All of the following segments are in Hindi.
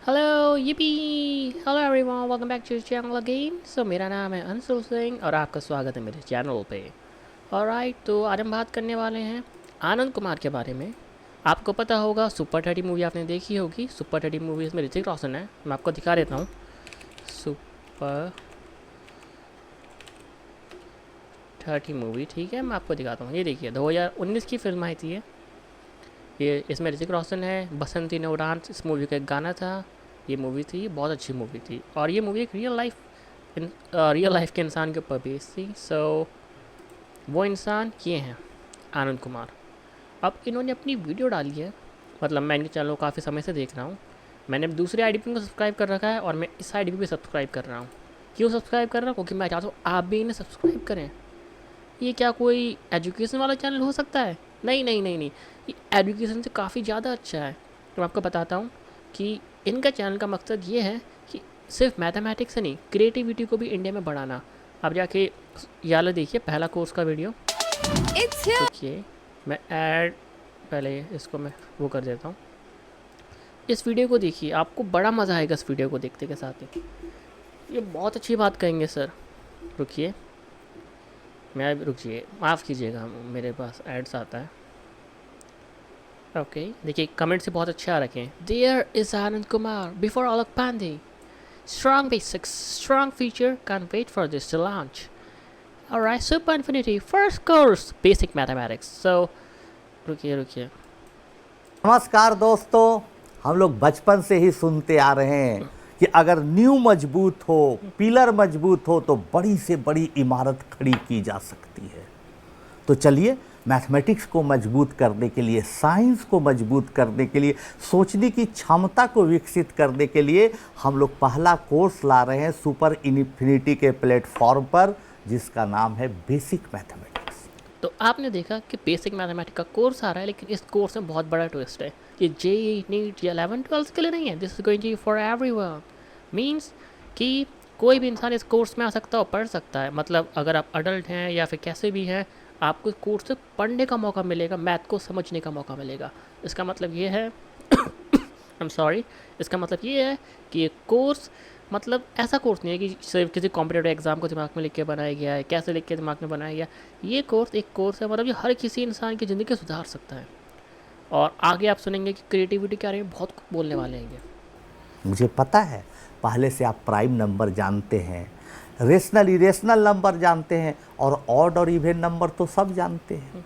Hello yippee hello everyone welcome back to channel again. मेरा नाम है अंशुल सिंह और आपका स्वागत है मेरे चैनल पे। ऑलराइट, तो आज हम बात करने वाले हैं आनंद कुमार के बारे में। आपको पता होगा सुपर 30 मूवी आपने देखी होगी। सुपर 30 मूवी इसमें ऋतिक रोशन है। मैं आपको दिखा देता हूँ। सुपर 30 मूवी, ठीक है, मैं आपको दिखाता हूँ। ये देखिए 2019 की फिल्म आई थी ये इसमें ऋतिक रोशन है। बसंती ने उड़ान इस मूवी का एक गाना था। ये मूवी थी, बहुत अच्छी मूवी थी और ये मूवी एक रियल लाइफ के इंसान के ऊपर बेस्ड थी। वो इंसान ये हैं आनंद कुमार। अब इन्होंने अपनी वीडियो डाली है, मतलब मैं इनके चैनल को काफ़ी समय से देख रहा हूँ। मैंने दूसरी आई डी पे सब्सक्राइब कर रखा है और मैं इस आई डी पे सब्सक्राइब कर रहा हूँ। क्यों सब्सक्राइब कर रहा हूँ? क्योंकि मैं चाहता हूँ आप भी इन्हें सब्सक्राइब करें। ये क्या कोई एजुकेशन वाला चैनल हो सकता है? नहीं नहीं नहीं नहीं, ये एजुकेशन से काफ़ी ज़्यादा अच्छा है। तो मैं आपको बताता हूँ कि इनका चैनल का मकसद ये है कि सिर्फ मैथमेटिक्स से नहीं, क्रिएटिविटी को भी इंडिया में बढ़ाना। आप जाके याला देखिए पहला कोर्स का वीडियो। रुकिए, मैं ऐड पहले इसको मैं वो कर देता हूँ। इस वीडियो को देखिए, आपको बड़ा मज़ा आएगा इस वीडियो को देखते के साथ ही। ये बहुत अच्छी बात कहेंगे सर। रुकिए, रुकिए, माफ़ कीजिएगा, मेरे पास एड्स आता है। ओके, देखिए कमेंट से बहुत अच्छे आ रखे हैं। There is Anand Kumar before Alak Pandey, strong basics, strong feature, can wait for this to launch. Alright, super infinity first course basic mathematics. रुकिए रुकिए, नमस्कार दोस्तों, हम लोग बचपन से ही सुनते आ रहे हैं कि अगर नींव मजबूत हो, पिलर मजबूत हो तो बड़ी से बड़ी इमारत खड़ी की जा सकती है। तो चलिए, मैथमेटिक्स को मजबूत करने के लिए, साइंस को मजबूत करने के लिए, सोचने की क्षमता को विकसित करने के लिए हम लोग पहला कोर्स ला रहे हैं सुपर इन्फिनिटी के प्लेटफॉर्म पर, जिसका नाम है बेसिक मैथमेटिक्स। तो आपने देखा कि बेसिक मैथमेटिक्स का कोर्स आ रहा है, लेकिन इस कोर्स में बहुत बड़ा ट्विस्ट है। ये JEE नीट या 11-12 के लिए नहीं है। This is going to be for everyone. Means कि कोई भी इंसान इस कोर्स में आ सकता है और पढ़ सकता है। मतलब अगर आप अडल्ट हैं या फिर कैसे भी हैं, आपको इस कोर्स से पढ़ने का मौका मिलेगा, मैथ को समझने का मौका मिलेगा। इसका मतलब ये है आई एम सॉरी, इसका मतलब ये है कि ये कोर्स मतलब ऐसा कोर्स नहीं है कि सिर्फ किसी कॉम्पिटेटिव एग्जाम को दिमाग में लिख के बनाया गया है, कैसे लिख के दिमाग में बनाया गया। ये कोर्स एक कोर्स है, मतलब ये हर किसी इंसान की ज़िंदगी सुधार सकता है। और आगे आप सुनेंगे कि क्रिएटिविटी के बारे में बहुत कुछ बोलने वाले हैं ये। मुझे पता है पहले से आप प्राइम नंबर जानते हैं, रेशनल इरेशनल नंबर जानते हैं, और ऑड और इवन नंबर तो सब जानते हैं।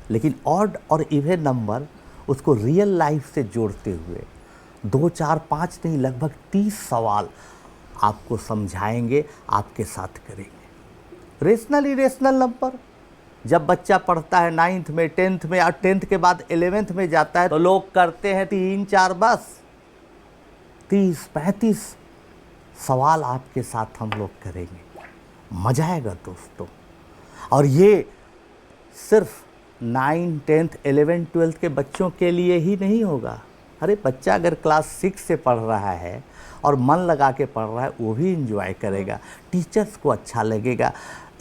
लेकिन ऑड और इवन नंबर उसको रियल लाइफ से जोड़ते हुए 2, 4, 5 नहीं, लगभग 30 सवाल आपको समझाएंगे, आपके साथ करेंगे। रेशनल इरेशनल नंबर जब बच्चा पढ़ता है 9th में, 10th में, और 10th के बाद 11th में जाता है तो लोग करते हैं 3, 4, बस 30, 35 सवाल आपके साथ हम लोग करेंगे। मजा आएगा दोस्तों। और ये सिर्फ 9, 10th, 11, 12 के बच्चों के लिए ही नहीं होगा। अरे बच्चा अगर क्लास 6 से पढ़ रहा है और मन लगा के पढ़ रहा है, वो भी इंजॉय करेगा, टीचर्स को अच्छा लगेगा।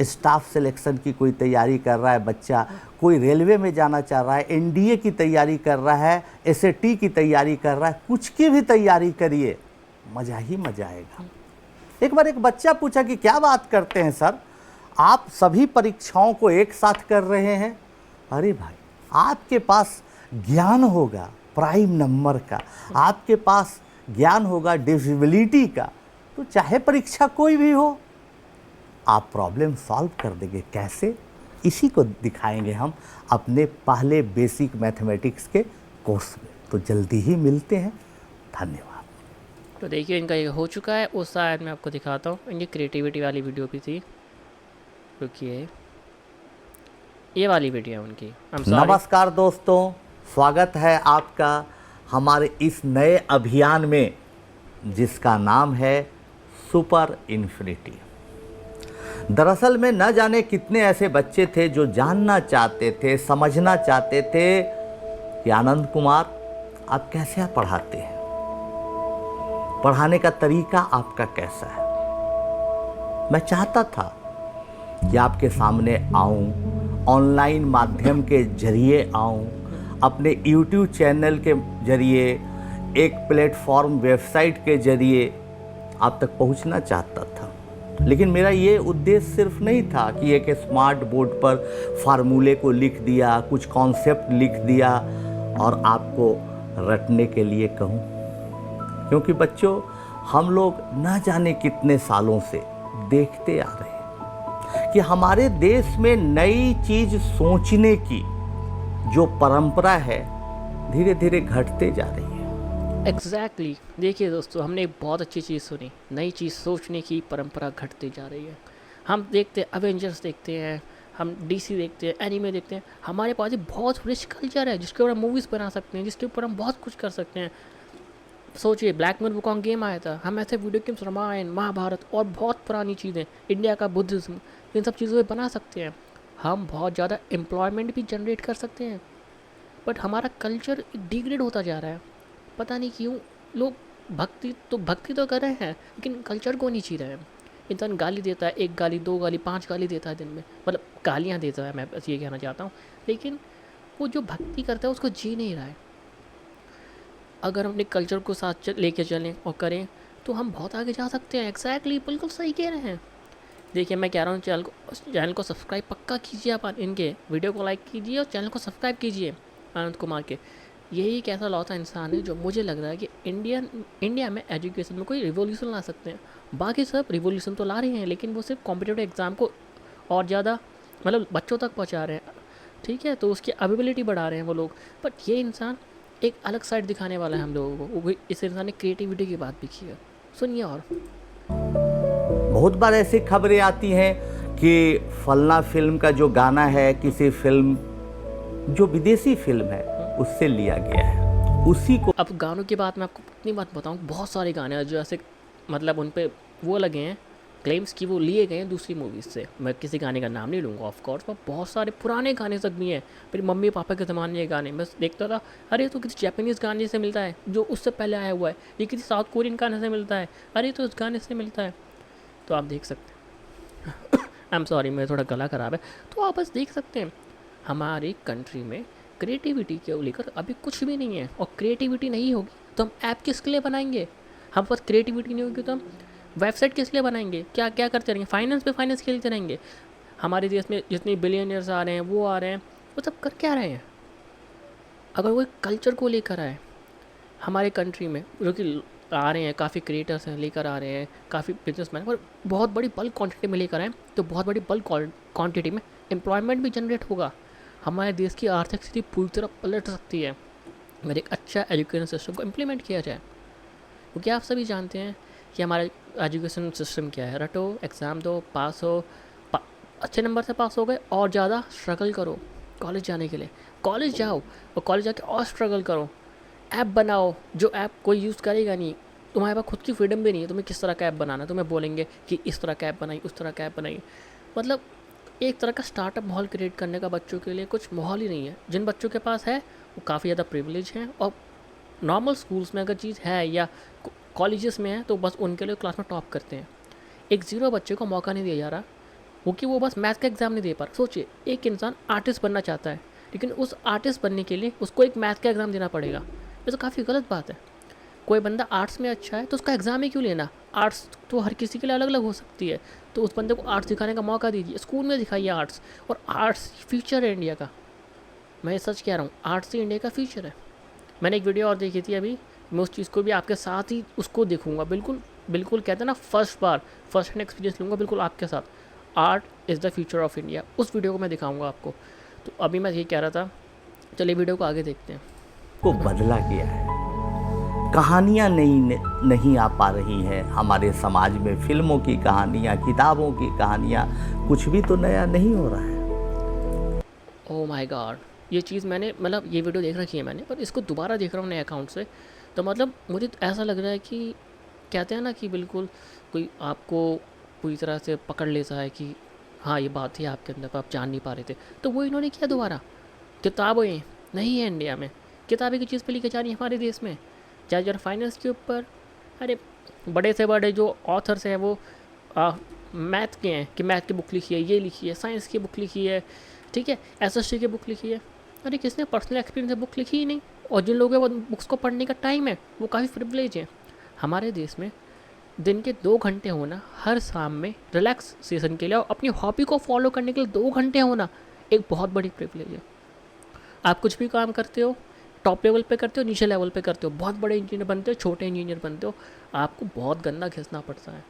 स्टाफ सिलेक्शन की कोई तैयारी कर रहा है बच्चा, कोई रेलवे में जाना चाह रहा है, NDA की तैयारी कर रहा है, SAT की तैयारी कर रहा है, कुछ की भी तैयारी करिए, मज़ा ही मज़ा आएगा। एक बार एक बच्चा पूछा कि क्या बात करते हैं सर, आप सभी परीक्षाओं को एक साथ कर रहे हैं? अरे भाई, आपके पास ज्ञान होगा प्राइम नंबर का, आपके पास ज्ञान होगा डिविजिबिलिटी का, तो चाहे परीक्षा कोई भी हो, आप प्रॉब्लम सॉल्व कर देंगे। कैसे? इसी को दिखाएंगे हम अपने पहले बेसिक मैथमेटिक्स के कोर्स में। तो जल्दी ही मिलते हैं। धन्यवाद। तो देखिए इनका ये हो चुका है। उस शायद मैं आपको दिखाता हूँ, इनकी क्रिएटिविटी वाली वीडियो भी थी। रुकिए, ये वाली वीडियो है उनकी। I am sorry. नमस्कार दोस्तों, स्वागत है आपका हमारे इस नए अभियान में, जिसका नाम है सुपर इन्फिनिटी। दरअसल में न जाने कितने ऐसे बच्चे थे जो जानना चाहते थे, समझना चाहते थे कि आनंद कुमार आप कैसे पढ़ाते हैं, पढ़ाने का तरीका आपका कैसा है। मैं चाहता था कि आपके सामने आऊं, ऑनलाइन माध्यम के जरिए आऊं, अपने YouTube चैनल के जरिए एक प्लेटफॉर्म वेबसाइट के जरिए आप तक पहुंचना चाहता था। लेकिन मेरा ये उद्देश्य सिर्फ नहीं था कि एक स्मार्ट बोर्ड पर फार्मूले को लिख दिया, कुछ कॉन्सेप्ट लिख दिया और आपको रटने के लिए कहूँ। क्योंकि बच्चों, हम लोग ना जाने कितने सालों से देखते आ रहे हैं कि हमारे देश में नई चीज़ सोचने की जो परंपरा है धीरे धीरे घटते जा रही है। एग्जैक्टली देखिए दोस्तों, हमने एक बहुत अच्छी चीज़ सुनी, नई चीज़ सोचने की परंपरा घटती जा रही है। हम देखते हैं अवेंजर्स देखते हैं, हम डीसी देखते हैं, एनीमे देखते हैं। हमारे पास एक बहुत रिच कल्चर है जिसके ऊपर हम मूवीज़ बना सकते हैं, जिसके ऊपर हम बहुत कुछ कर सकते हैं। सोचिए, ब्लैक मैन वुकोंग गेम आया था, हम ऐसे वीडियो गेम्स, रामायण, महाभारत और बहुत पुरानी चीज़ें, इंडिया का बुद्धिज़्म, इन सब चीज़ों पे बना सकते हैं। हम बहुत ज़्यादा एम्प्लॉयमेंट भी जनरेट कर सकते हैं। बट हमारा कल्चर डिग्रेड होता जा रहा है, पता नहीं क्यों। लोग भक्ति तो कर रहे हैं लेकिन कल्चर को नहीं जी रहे हैं। इंसान गाली देता है, 1 गाली, 2 गाली, 5 गाली देता है दिन में, मतलब गालियाँ देता है, मैं बस ये कहना चाहता हूँ। लेकिन वो जो भक्ति करता है उसको जी नहीं रहा है। अगर हम अपने कल्चर को साथ लेके चलें और करें तो हम बहुत आगे जा सकते हैं। एग्जैक्टली, बिल्कुल सही कह रहे हैं। देखिए, मैं कह रहा हूँ चैनल को सब्सक्राइब पक्का कीजिए, आप इनके वीडियो को लाइक कीजिए और चैनल को सब्सक्राइब कीजिए आनंद कुमार के। यही एक ऐसा लौता इंसान है जो मुझे लग रहा है कि इंडिया में एजुकेशन में कोई रिवॉल्यूशन ला सकते हैं। बाकी सब रिवॉल्यूशन तो ला रहे हैं लेकिन वो सिर्फ कॉम्पिटिटिव एग्ज़ाम को और ज़्यादा मतलब बच्चों तक पहुंचा रहे हैं, ठीक है, तो उसकी अवेबिलिटी बढ़ा रहे हैं वो लोग। बट ये इंसान एक अलग साइड दिखाने वाला है हम लोगों को। इस इंसान ने क्रिएटिविटी की बात भी की है, सुनिए। और बहुत बार ऐसी खबरें आती हैं कि फलना फिल्म का जो गाना है किसी फिल्म, जो विदेशी फिल्म है, उससे लिया गया है। उसी को अब गानों की बात मैं आपको कितनी बात बताऊँ, बहुत सारे गाने हैं जो ऐसे मतलब उन पे वो लगे हैं क्लेम्स कि वो लिए गए हैं दूसरी मूवीज़ से। मैं किसी गाने का नाम नहीं लूँगा ऑफ कोर्स, पर बहुत सारे पुराने गाने तक भी हैं। मेरी मम्मी पापा के ज़माने के गाने मैं देखता था, अरे तो किसी जापानीज़ गाने से मिलता है जो उससे पहले आया हुआ है, ये किसी साउथ कोरियन गाने से मिलता है, अरे तो उस गाने से मिलता है। तो आप देख सकते हैं आई एम सॉरी, मेरा थोड़ा गला ख़राब है। तो आप बस देख सकते हैं हमारी कंट्री में क्रिएटिविटी के लेकर अभी कुछ भी नहीं है। और क्रिएटिविटी नहीं होगी तो हम ऐप किसके लिए बनाएंगे? हम पास क्रिएटिविटी नहीं होगी तो हम वेबसाइट किस लिए बनाएंगे? क्या क्या करते रहेंगे? फाइनेंस पे फाइनेंस खेलते रहेंगे। हमारे देश में जितने बिलियनियर्स आ रहे हैं, वो आ रहे हैं, वो सब कर क्या रहे हैं? अगर वो कल्चर को लेकर आए हमारे कंट्री में, जो कि आ रहे हैं, काफ़ी क्रिएटर्स हैं लेकर आ रहे हैं, काफ़ी बिजनेसमैन, और बहुत बड़ी बल्क क्वांटिटी में लेकर आए तो बहुत बड़ी बल्क क्वांटिटी में एम्प्लॉयमेंट भी जनरेट होगा। हमारे देश की आर्थिक स्थिति पूरी तरह पलट सकती है अगर एक अच्छा एजुकेशन सिस्टम को इम्प्लीमेंट किया जाए। क्योंकि आप सभी जानते हैं कि हमारा एजुकेशन सिस्टम क्या है। रटो, एग्ज़ाम दो, पास हो, अच्छे नंबर से पास हो गए और ज़्यादा स्ट्रगल करो कॉलेज जाने के लिए। कॉलेज जाओ और कॉलेज जाके और स्ट्रगल करो। ऐप बनाओ जो ऐप कोई यूज़ करेगा नहीं। तुम्हारे पास खुद की फ्रीडम भी नहीं है, तुम्हें किस तरह का ऐप बनाना है। तुम्हें बोलेंगे कि इस तरह का ऐप बनाइए, उस तरह का ऐप बनाइए। मतलब एक तरह का स्टार्टअप माहौल क्रिएट करने का बच्चों के लिए कुछ माहौल ही नहीं है। जिन बच्चों के पास है वो काफ़ी ज़्यादा प्रिविलेज हैं, और नॉर्मल स्कूल्स में अगर चीज़ है या कॉलेजेस में है तो बस उनके लिए क्लास में टॉप करते हैं। एक ज़ीरो बच्चे को मौका नहीं दिया जा रहा क्योंकि वो बस मैथ का एग्ज़ाम नहीं दे पा रहा। सोचिए, एक इंसान आर्टिस्ट बनना चाहता है लेकिन उस आर्टिस्ट बनने के लिए उसको एक मैथ का एग्ज़ाम देना पड़ेगा। ये तो काफ़ी गलत बात है। कोई बंदा आर्ट्स में अच्छा है तो उसका एग्ज़ाम ही क्यों लेना? आर्ट्स तो हर किसी के लिए अलग अलग हो सकती है, तो उस बंदे को आर्ट्स दिखाने का मौका दीजिए। स्कूल में दिखाइए आर्ट्स, और आर्ट्स फ्यूचर है इंडिया का। मैं सच कह रहा हूँ, आर्ट्स ही इंडिया का फ्यूचर है। मैंने एक वीडियो और देखी थी अभी, मैं उस चीज़ को भी आपके साथ ही उसको देखूंगा। बिल्कुल बिल्कुल कहते हैं ना, फर्स्ट हैंड एक्सपीरियंस लूँगा बिल्कुल आपके साथ। Art is the future of India, उस वीडियो को मैं दिखाऊंगा आपको। तो अभी मैं ये कह रहा था, चलिए वीडियो को आगे देखते हैं। को बदला गया है। कहानियाँ नहीं आ पा रही हैं हमारे समाज में। फिल्मों की कहानियाँ, किताबों की कहानियाँ, कुछ भी तो नया नहीं हो रहा है। ओह माय गॉड, ये चीज़ मैंने मतलब ये वीडियो देख रखी है मैंने, पर इसको दोबारा देख रहा हूँ नए अकाउंट से। तो मतलब मुझे तो ऐसा लग रहा है कि कहते हैं ना कि बिल्कुल कोई आपको पूरी तरह से पकड़ लेता है कि हाँ ये बात थी आपके अंदर पर आप जान नहीं पा रहे थे। तो वो इन्होंने किया दोबारा। किताबें नहीं है इंडिया में, किताबें की चीज़ पे लिखी जा रही है हमारे देश में, चाहे जरा फाइनेंस के ऊपर। अरे बड़े से बड़े जो ऑथर्स हैं वो मैथ के हैं कि मैथ की बुक लिखी है, ये लिखी है, साइंस की बुक लिखी है, ठीक है, एसएसटी की बुक लिखी है। अरे किसने पर्सनल एक्सपीरियंस से बुक लिखी ही नहीं, और जिन लोगों के पास बुक्स को पढ़ने का टाइम है वो काफ़ी प्रिविलेज है। हमारे देश में दिन के 2 घंटे होना हर शाम में रिलैक्सेशन के लिए और अपनी हॉबी को फॉलो करने के लिए 2 घंटे होना एक बहुत बड़ी प्रिविलेज है। आप कुछ भी काम करते हो, टॉप लेवल पे करते हो, नीचे लेवल पे करते हो, बहुत बड़े इंजीनियर बनते हो, छोटे इंजीनियर बनते हो, आपको बहुत गंदा घिसना पड़ता है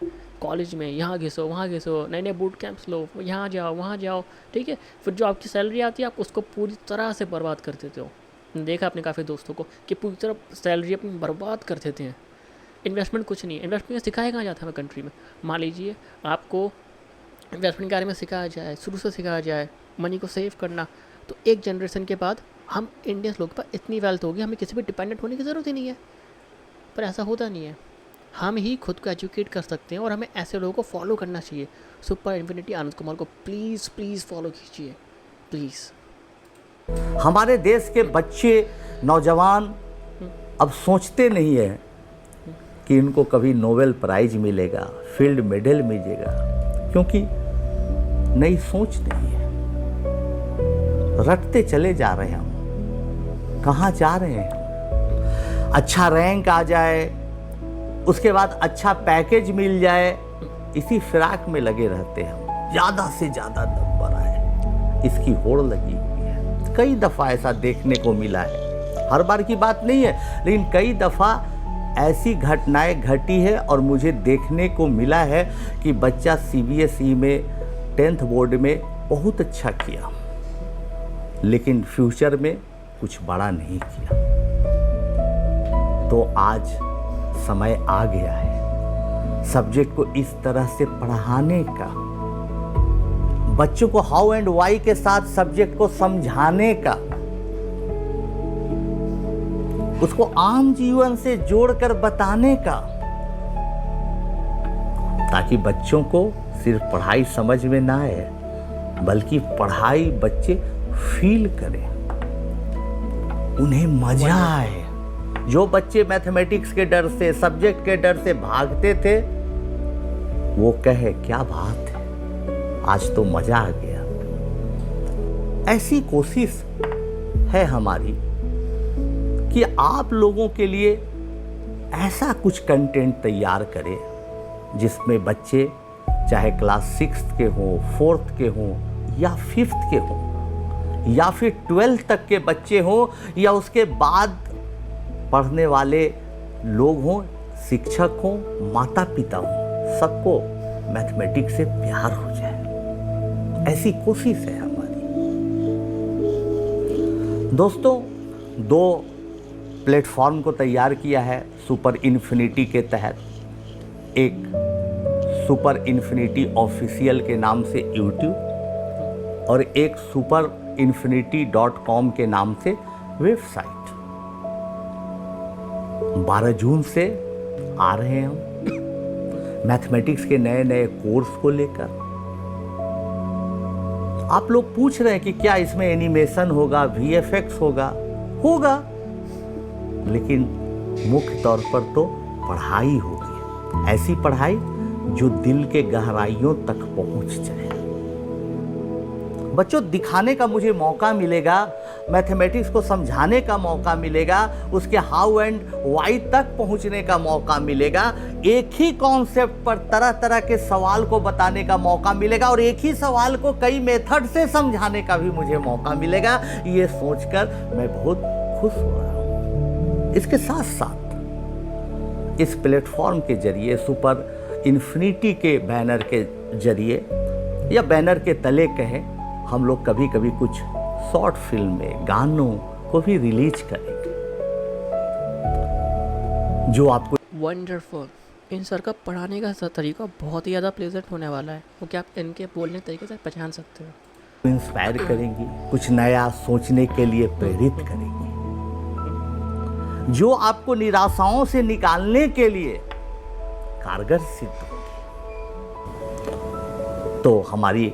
कॉलेज में। यहाँ घिसो, वहाँ घिसो, नए नए बूट कैंप्स लो, यहाँ जाओ, वहाँ जाओ, ठीक है। फिर जो आपकी सैलरी आती है आप उसको पूरी तरह से बर्बाद कर देते हो। देखा अपने काफ़ी दोस्तों को कि पूरी तरह सैलरी अपनी बर्बाद कर देते हैं। इन्वेस्टमेंट कुछ नहीं है। इन्वेस्टमेंट सिखाया कहाँ जाता है कंट्री में। मान लीजिए आपको इन्वेस्टमेंट के बारे में सिखाया जाए, शुरू से सिखाया जाए मनी को सेव करना, तो एक जनरेशन के बाद हम इंडियंस लोग पर इतनी वेल्थ होगी हमें किसी पर डिपेंडेंट होने की ज़रूरत ही नहीं है। पर ऐसा होता नहीं है। हम ही खुद को एजुकेट कर सकते हैं और हमें ऐसे लोगों को फॉलो करना चाहिए। सुपर इन्फिनिटी आनंद कुमार को प्लीज़ प्लीज़ फॉलो कीजिए, प्लीज़। हमारे देश के बच्चे, नौजवान अब सोचते नहीं है कि इनको कभी नोबेल प्राइज मिलेगा, फील्ड मेडल मिलेगा, क्योंकि नई सोच नहीं है। रटते चले जा रहे हैं हम, कहाँ जा रहे हैं। अच्छा रैंक आ जाए, उसके बाद अच्छा पैकेज मिल जाए, इसी फिराक में लगे रहते हैं हम। ज़्यादा से ज़्यादा नंबर आए, इसकी होड़ लगी हुई है। कई दफ़ा ऐसा देखने को मिला है, हर बार की बात नहीं है, लेकिन कई दफ़ा ऐसी घटनाएं घटी है और मुझे देखने को मिला है कि बच्चा CBSE में 10th बोर्ड में बहुत अच्छा किया, लेकिन फ्यूचर में कुछ बड़ा नहीं किया। तो आज समय आ गया है सब्जेक्ट को इस तरह से पढ़ाने का, बच्चों को हाउ एंड वाई के साथ सब्जेक्ट को समझाने का, उसको आम जीवन से जोड़कर बताने का, ताकि बच्चों को सिर्फ पढ़ाई समझ में ना आए, बल्कि पढ़ाई बच्चे फील करें, उन्हें मजा आए। जो बच्चे मैथमेटिक्स के डर से, सब्जेक्ट के डर से भागते थे, वो कहे क्या बात है, आज तो मजा आ गया। ऐसी कोशिश है हमारी कि आप लोगों के लिए ऐसा कुछ कंटेंट तैयार करें जिसमें बच्चे चाहे क्लास 6th के हों, 4th के हों या 5th के हों, या फिर 12th तक के बच्चे हों, या उसके बाद पढ़ने वाले लोग हों, शिक्षक हों, माता पिता हों, सबको मैथमेटिक्स से प्यार हो जाए, ऐसी कोशिश है हमारी। दोस्तों, 2 प्लेटफॉर्म को तैयार किया है सुपर इन्फिनिटी के तहत। एक सुपर इन्फिनिटी ऑफिशियल के नाम से यूट्यूब और एक superinfinity.com के नाम से वेबसाइट। 12 जून से आ रहे हैं हम मैथमेटिक्स के नए नए कोर्स को लेकर। आप लोग पूछ रहे हैं कि क्या इसमें एनिमेशन होगा, VFX होगा, लेकिन मुख्य तौर पर तो पढ़ाई होगी, ऐसी पढ़ाई जो दिल के गहराइयों तक पहुंच जाए। बच्चों, दिखाने का मुझे मौका मिलेगा, मैथमेटिक्स को समझाने का मौका मिलेगा, उसके हाउ एंड वाई तक पहुंचने का मौका मिलेगा, एक ही कॉन्सेप्ट पर तरह तरह के सवाल को बताने का मौका मिलेगा और एक ही सवाल को कई मेथड से समझाने का भी मुझे मौका मिलेगा। ये सोचकर मैं बहुत खुश हो रहा हूँ। इसके साथ साथ इस प्लेटफॉर्म के जरिए, सुपर इन्फिनिटी के बैनर के जरिए या बैनर के तले कहें, हम लोग कभी कभी कुछ शॉर्ट फिल्में, गानों को भी रिलीज करेंगे जो आपको वंडरफुल। इन सर का पढ़ाने का तरीका बहुत ही ज़्यादा प्लेजेंट होने वाला है, वो क्या आप इनके बोलने के तरीके से पहचान सकते हो। इंस्पायर करेंगी, कुछ नया सोचने के लिए प्रेरित करेंगी, जो आपको निराशाओं से निकालने के लिए कारगर सिद्ध होगी। तो हमारी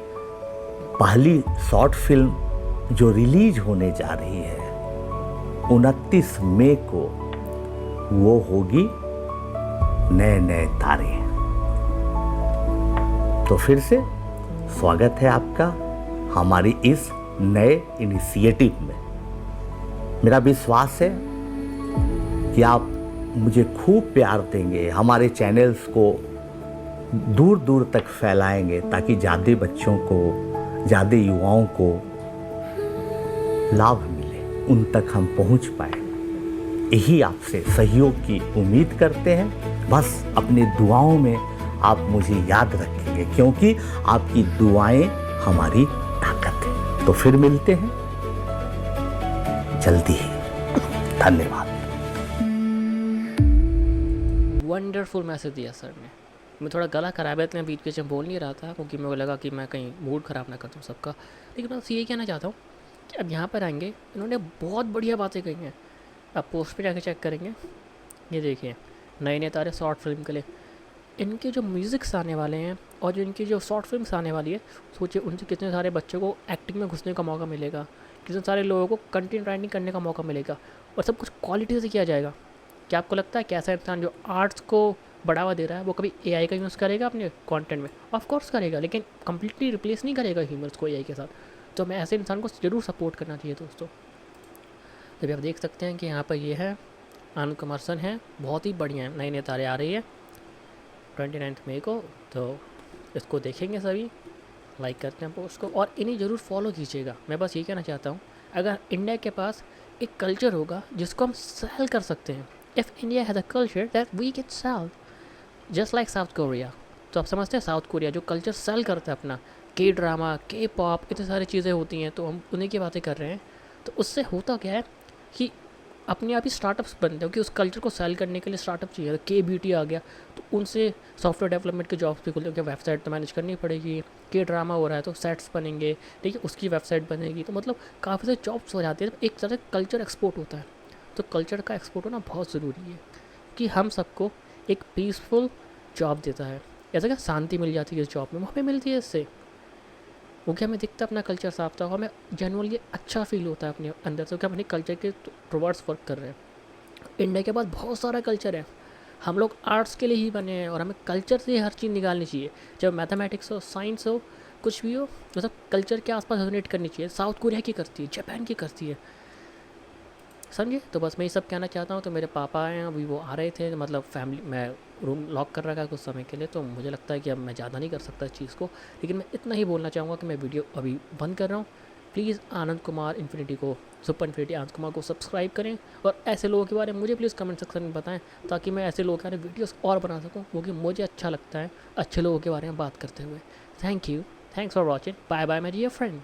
पहली शॉर्ट फिल्म जो रिलीज होने जा रही है 29 मई को, वो होगी नए नए तारे। तो फिर से स्वागत है आपका हमारी इस नए इनिशिएटिव में। मेरा विश्वास है कि आप मुझे खूब प्यार देंगे, हमारे चैनल्स को दूर दूर तक फैलाएंगे ताकि ज़्यादा बच्चों को, ज़्यादा युवाओं को लाभ मिले, उन तक हम पहुंच पाए। यही आपसे सहयोग की उम्मीद करते हैं। बस अपनी दुआओं में आप मुझे याद रखेंगे, क्योंकि आपकी दुआएं हमारी ताकत है। तो फिर मिलते हैं जल्दी ही। धन्यवाद। वंडरफुल मैसेज दिया सर ने। मैं थोड़ा गला खराब है, इतने बीच बीच में बोल नहीं रहा था क्योंकि मेरे को लगा कि मैं कहीं मूड ख़राब ना कर दूँ सबका। लेकिन मैं बस ये कहना चाहता हूँ कि अब यहाँ पर आएंगे, इन्होंने बहुत बढ़िया बातें कही हैं। आप पोस्ट पे जाके चेक करेंगे, ये देखिए नए नए तारे शॉर्ट फिल्म के लिए इनके जो म्यूज़िक्स आने वाले हैं और जो इनकी जो शॉर्ट फिल्म्स आने वाली है, सोचिए उनसे कितने सारे बच्चों को एक्टिंग में घुसने का मौका मिलेगा, कितने सारे लोगों को कंटेंट राइटिंग करने का मौका मिलेगा और सब कुछ क्वालिटी से किया जाएगा। क्या आपको लगता है कैसा इंसान जो आर्ट्स को बढ़ावा दे रहा है वो कभी एआई का यूज़ करेगा अपने कंटेंट में? ऑफ कोर्स करेगा, लेकिन कम्प्लीटली रिप्लेस नहीं करेगा ह्यूमंस को एआई के साथ। तो हमें ऐसे इंसान को ज़रूर सपोर्ट करना चाहिए दोस्तों। तो आप देख सकते हैं कि यहाँ पर ये है आनंद कुमार सन है, बहुत ही बढ़िया है। नए नए तारे आ रही है 29 मई को, तो इसको देखेंगे सभी, लाइक करते हैं पोस्ट को और इन्हें ज़रूर फॉलो कीजिएगा। मैं बस ये कहना चाहता हूँ, अगर इंडिया के पास एक कल्चर होगा जिसको हम सेल कर सकते हैं, if India has a culture that we can sell just like South Korea. तो आप समझते हैं साउथ कोरिया जो कल्चर सेल करता है अपना, के ड्रामा, के पॉप, इतनी सारी चीज़ें होती हैं, तो हम उन्हीं की बातें कर रहे हैं। तो उससे होता क्या है कि अपने आप ही स्टार्टअप्स बनते हैं, क्योंकि उस कल्चर को सेल करने के लिए स्टार्टअप चाहिए। के ब्यूटी आ गया तो उनसे सॉफ्टवेयर डेवलपमेंट के जॉब्स भी खुलते हैं, वेबसाइट तो मैनेज करनी पड़ेगी। के ड्रामा हो रहा है तो सेट्स बनेंगे, ठीक है, उसकी वेबसाइट बनेगी, तो मतलब काफ़ी सारे जॉब्स हो जाते हैं। एक तरह से कल्चर एक्सपोर्ट होता है। तो कल्चर का एक्सपोर्ट होना बहुत ज़रूरी है कि हम सबको एक पीसफुल जॉब देता है। ऐसा क्या शांति मिल जाती है इस जॉब में, वो हमें मिलती है इससे, वो क्या हमें दिखता है अपना कल्चर साफ था, हमें जनरली अच्छा फील होता है अपने अंदर से कि हम अपने कल्चर के टुवर्ड्स वर्क कर रहे हैं। इंडिया के पास बहुत सारा कल्चर है, हम लोग आर्ट्स के लिए ही बने हैं और हमें कल्चर से हर चीज़ निकालनी चाहिए। जब मैथमेटिक्स हो, साइंस हो, कुछ भी हो, तो सब कल्चर के आसपास रेजोनेट करनी चाहिए। साउथ कोरिया की करती है, जापान की करती है, समझे? तो बस मैं ये सब कहना चाहता हूँ। तो मेरे पापा हैं अभी, वो आ रहे थे, मतलब फैमिली, मैं रूम लॉक कर रखा है कुछ समय के लिए, तो मुझे लगता है कि अब मैं ज़्यादा नहीं कर सकता इस चीज़ को। लेकिन मैं इतना ही बोलना चाहूँगा कि मैं वीडियो अभी बंद कर रहा हूँ। प्लीज़ आनंद कुमार इन्फिनिटी को, सुपर इन्फिनिटी आनंद कुमार को सब्सक्राइब करें और ऐसे लोगों के बारे में मुझे प्लीज़ कमेंट सेक्शन में बताएं, ताकि मैं ऐसे लोगों के बारे में वीडियोस और बना सकूं, क्योंकि मुझे अच्छा लगता है अच्छे लोगों के बारे में बात करते हुए। Thank you, thanks for watching, bye bye my dear friend.